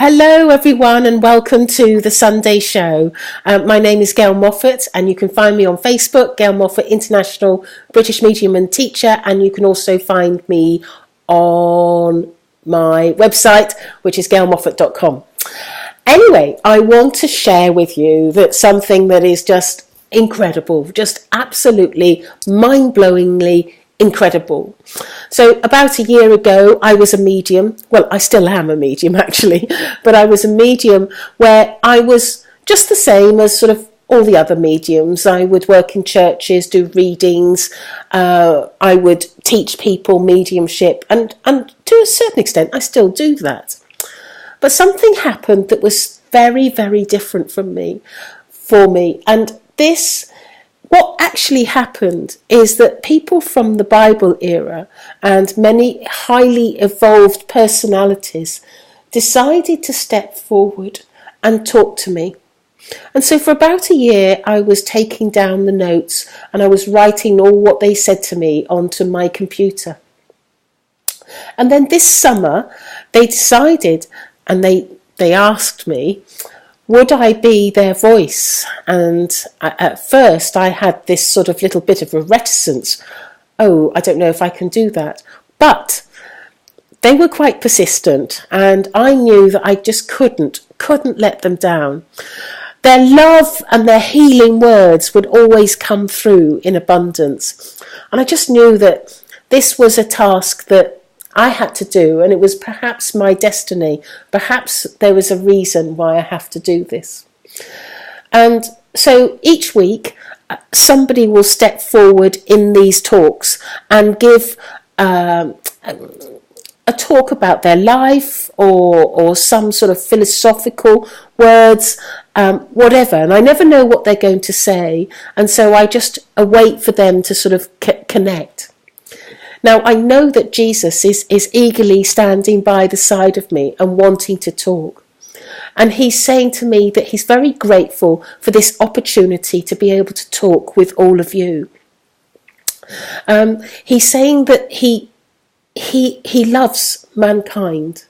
Hello, everyone, and welcome to the Sunday Show. My name is Gail Moffat, and you can find me on Facebook, Gail Moffat International British Medium and Teacher, and you can also find me on my website, which is gailmoffat.com. Anyway, I want to share with you that something that is just incredible, just absolutely mind-blowingly incredible. So about a year ago, I was a medium. Well, I still am a medium actually, but I was a medium where I was just the same as sort of all the other mediums. I would work in churches, do readings. I would teach people mediumship, and to a certain extent, I still do that. But something happened that was very, very different for me, and what actually happened is that people from the Bible era and many highly evolved personalities decided to step forward and talk to me. And so for about a year, I was taking down the notes and I was writing all what they said to me onto my computer. And then this summer, they decided and they asked me, would I be their voice? And at first I had this sort of little bit of a reticence. Oh, I don't know if I can do that. But they were quite persistent, and I knew that I just couldn't let them down. Their love and their healing words would always come through in abundance. And I just knew that this was a task that I had to do, and it was perhaps my destiny. Perhaps there was a reason why I have to do this. And so each week, somebody will step forward in these talks and give a talk about their life or some sort of philosophical words, whatever. And I never know what they're going to say, and so I just await for them to sort of connect. Now, I know that Jesus is eagerly standing by the side of me and wanting to talk. And he's saying to me that he's very grateful for this opportunity to be able to talk with all of you. He's saying that he loves mankind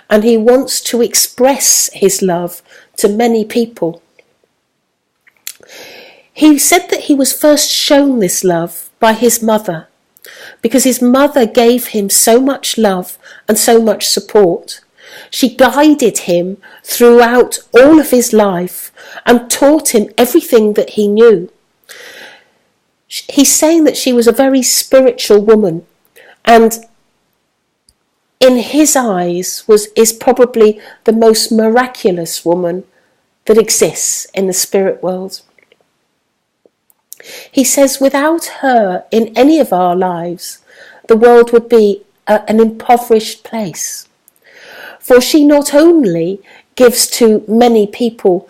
and he wants to express his love to many people. He said that he was first shown this love by his mother, because his mother gave him so much love and so much support. She guided him throughout all of his life and taught him everything that he knew. He's saying that she was a very spiritual woman, and in his eyes is probably the most miraculous woman that exists in the spirit world. He says without her in any of our lives, the world would be an impoverished place. For she not only gives to many people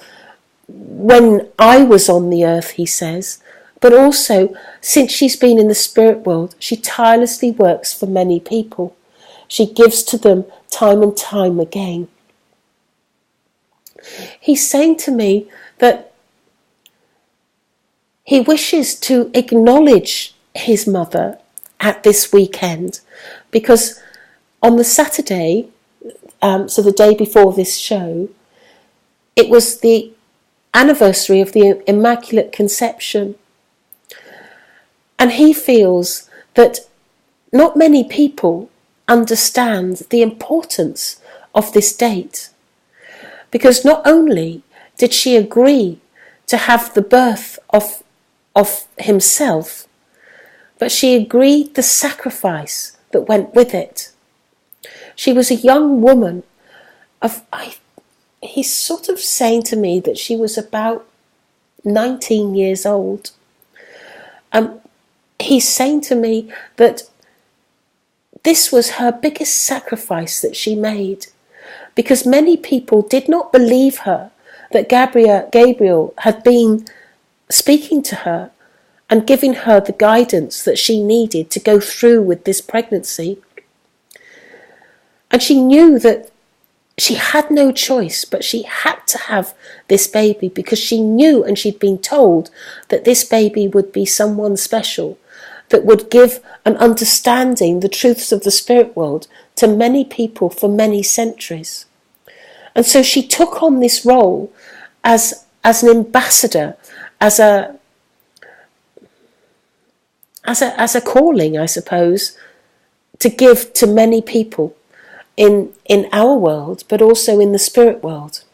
when I was on the earth, he says, but also since she's been in the spirit world, she tirelessly works for many people. She gives to them time and time again. He's saying to me that he wishes to acknowledge his mother at this weekend, because on the Saturday, so the day before this show, it was the anniversary of the Immaculate Conception. And he feels that not many people understand the importance of this date, because not only did she agree to have the birth of himself, but she agreed the sacrifice that went with it. She was a young woman he's sort of saying to me that she was about 19 years old. He's saying to me that this was her biggest sacrifice that she made, because many people did not believe her that Gabriel had been speaking to her and giving her the guidance that she needed to go through with this pregnancy. And she knew that she had no choice, but she had to have this baby, because she knew and she'd been told that this baby would be someone special, that would give an understanding the truths of the spirit world to many people for many centuries. And so she took on this role as an ambassador, as a calling, I suppose, to give to many people in our world, but also in the spirit world.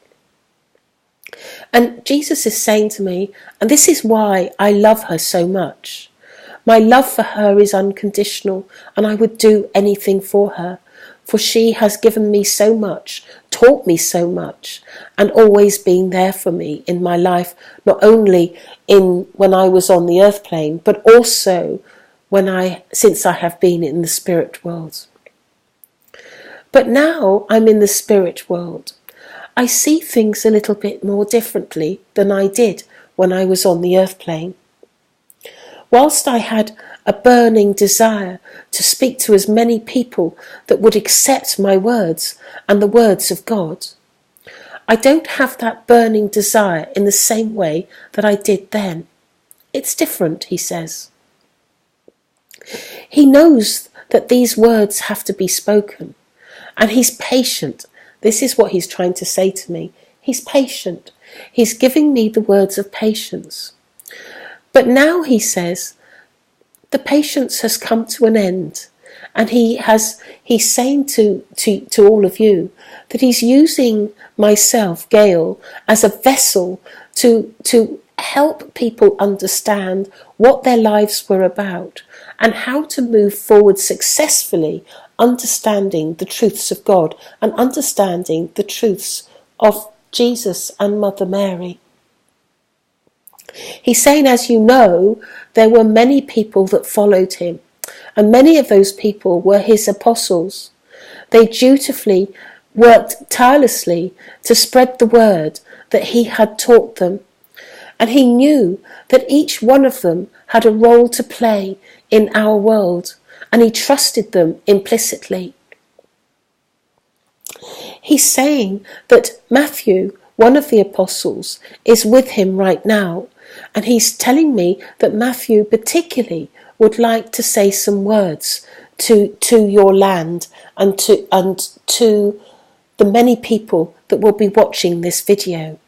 And Jesus is saying to me, and this is why I love her so much. My love for her is unconditional, and I would do anything for her, for she has given me so much, taught me so much, and always been there for me in my life, not only when I was on the earth plane, but also since I have been in the spirit world. But now I'm in the spirit world. I see things a little bit more differently than I did when I was on the earth plane. Whilst I had a burning desire to speak to as many people that would accept my words and the words of God, I don't have that burning desire in the same way that I did then. It's different, he says. He knows that these words have to be spoken, and he's patient. This is what he's trying to say to me. He's patient. He's giving me the words of patience. But now, he says, the patience has come to an end, and he's saying to all of you that he's using myself, Gail, as a vessel to help people understand what their lives were about and how to move forward successfully, understanding the truths of God and understanding the truths of Jesus and Mother Mary. He's saying, as you know, there were many people that followed him, and many of those people were his apostles. They dutifully worked tirelessly to spread the word that he had taught them, and he knew that each one of them had a role to play in our world, and he trusted them implicitly. He's saying that Matthew, one of the apostles, is with him right now, and he's telling me that Matthew particularly would like to say some words to your land and to the many people that will be watching this video.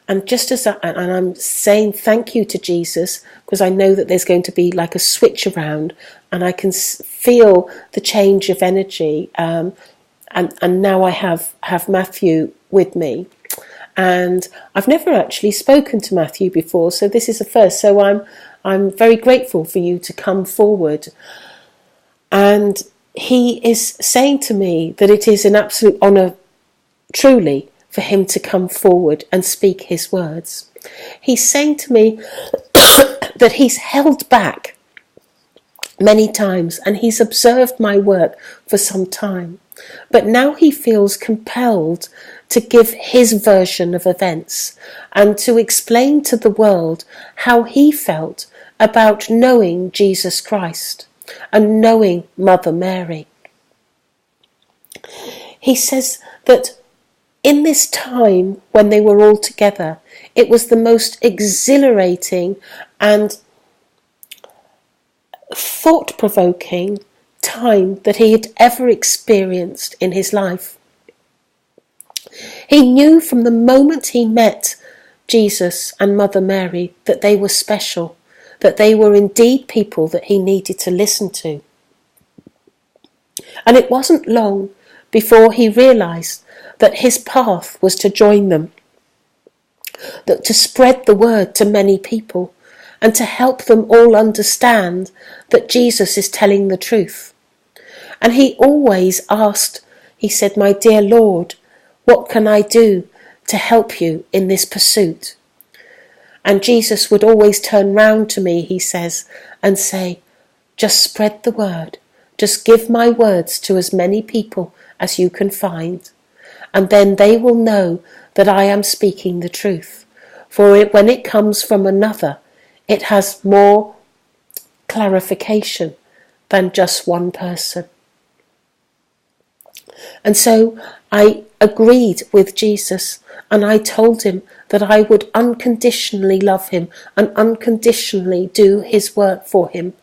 And just as I'm saying thank you to Jesus, because I know that there's going to be like a switch around, and I can feel the change of energy. And now I have Matthew with me, and I've never actually spoken to Matthew before, so this is the first. So I'm very grateful for you to come forward. And he is saying to me that it is an absolute honour, truly, for him to come forward and speak his words. He's saying to me that he's held back many times and he's observed my work for some time, but now he feels compelled to give his version of events and to explain to the world how he felt about knowing Jesus Christ and knowing Mother Mary. He says that in this time when they were all together, it was the most exhilarating and thought-provoking time that he had ever experienced in his life. He knew from the moment he met Jesus and Mother Mary that they were special, that they were indeed people that he needed to listen to. And it wasn't long before he realised that his path was to join them, that to spread the word to many people and to help them all understand that Jesus is telling the truth. And he always asked, he said, "My dear Lord, what can I do to help you in this pursuit?" And Jesus would always turn round to me, he says, and say, "Just spread the word. Just give my words to as many people as you can find. And then they will know that I am speaking the truth. For when it comes from another, it has more clarification than just one person." And so I agreed with Jesus, and I told him that I would unconditionally love him and unconditionally do his work for him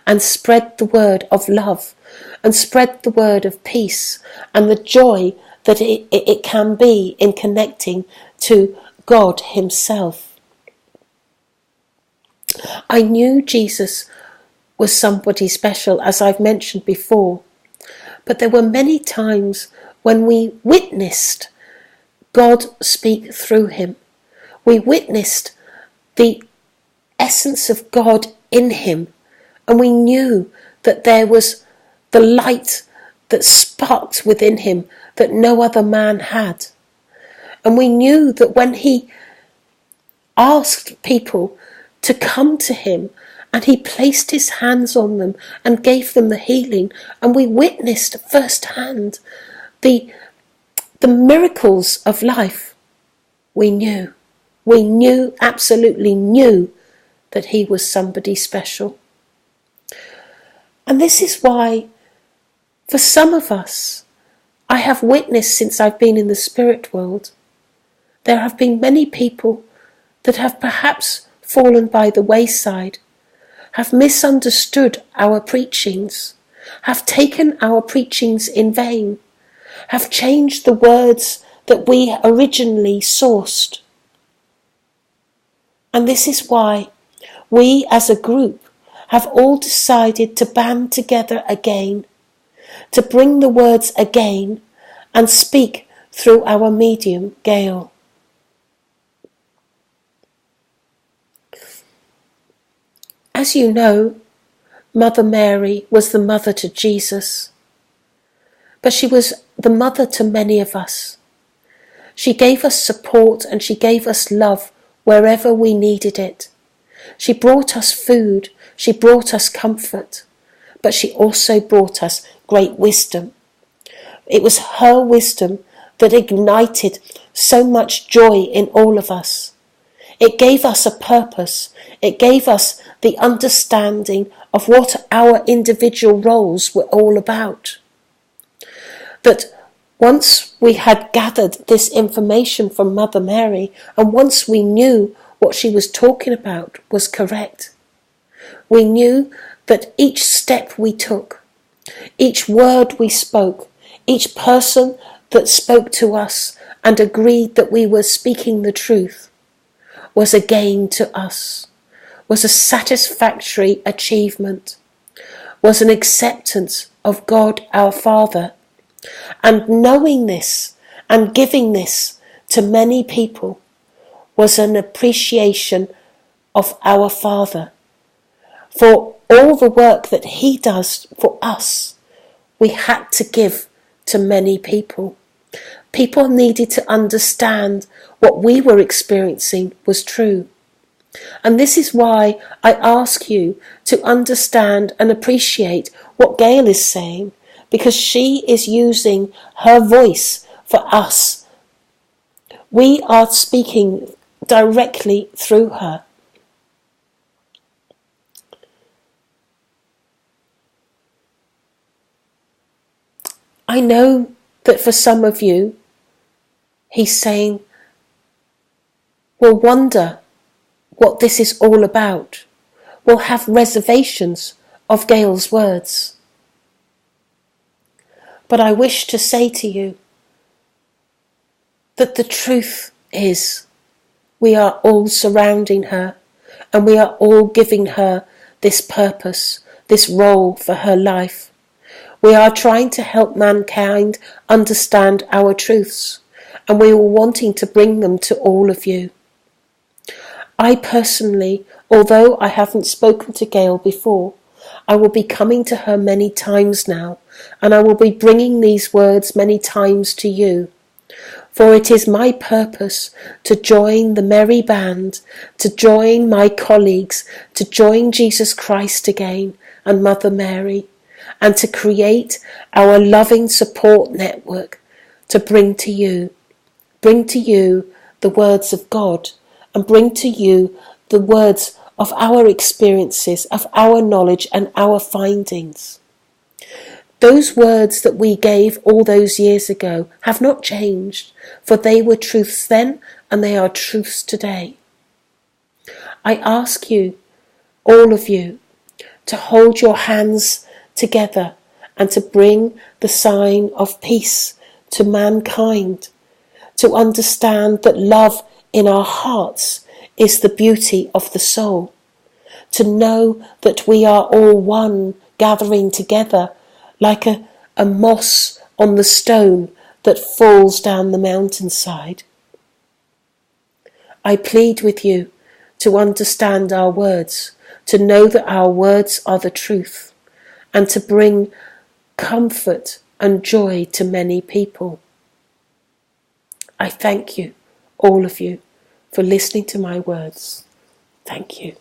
and spread the word of love and spread the word of peace and the joy that it can be in connecting to God himself. I knew Jesus was somebody special, as I've mentioned before, but there were many times when we witnessed God speak through him. We witnessed the essence of God in him, and we knew that there was the light that sparked within him that no other man had. And we knew that when he asked people to come to him and he placed his hands on them and gave them the healing, and we witnessed firsthand the miracles of life, we knew, absolutely knew that he was somebody special. And this is why, for some of us, I have witnessed since I've been in the spirit world, there have been many people that have perhaps fallen by the wayside, have misunderstood our preachings, have taken our preachings in vain, have changed the words that we originally sourced. And this is why we as a group have all decided to band together again, to bring the words again and speak through our medium, Gail. As you know, Mother Mary was the mother to Jesus, but she was the mother to many of us. She gave us support and she gave us love wherever we needed it. She brought us food, she brought us comfort, but she also brought us great wisdom. It was her wisdom that ignited so much joy in all of us. It gave us a purpose. It gave us the understanding of what our individual roles were all about. That once we had gathered this information from Mother Mary, and once we knew what she was talking about was correct, we knew that each step we took, each word we spoke, each person that spoke to us and agreed that we were speaking the truth, was a gain to us, was a satisfactory achievement, was an acceptance of God our Father. And knowing this and giving this to many people was an appreciation of our Father for all the work that he does for us. We had to give to many people. People needed to understand what we were experiencing was true. And this is why I ask you to understand and appreciate what Gail is saying, because she is using her voice for us. We are speaking directly through her. I know that for some of you, he's saying, will wonder what this is all about, will have reservations of Gail's words. But I wish to say to you that the truth is we are all surrounding her and we are all giving her this purpose, this role for her life. We are trying to help mankind understand our truths, and we are wanting to bring them to all of you. I personally, although I haven't spoken to Gail before, I will be coming to her many times now, and I will be bringing these words many times to you. For it is my purpose to join the merry band, to join my colleagues, to join Jesus Christ again and Mother Mary, and to create our loving support network to bring to you the words of God, and bring to you the words of our experiences, of our knowledge and our findings. Those words that we gave all those years ago have not changed, for they were truths then and they are truths today. I ask you, all of you, to hold your hands together and to bring the sign of peace to mankind, to understand that love in our hearts is the beauty of the soul, to know that we are all one, gathering together like a moss on the stone that falls down the mountainside. I plead with you to understand our words, to know that our words are the truth, and to bring comfort and joy to many people. I thank you, all of you, for listening to my words. Thank you.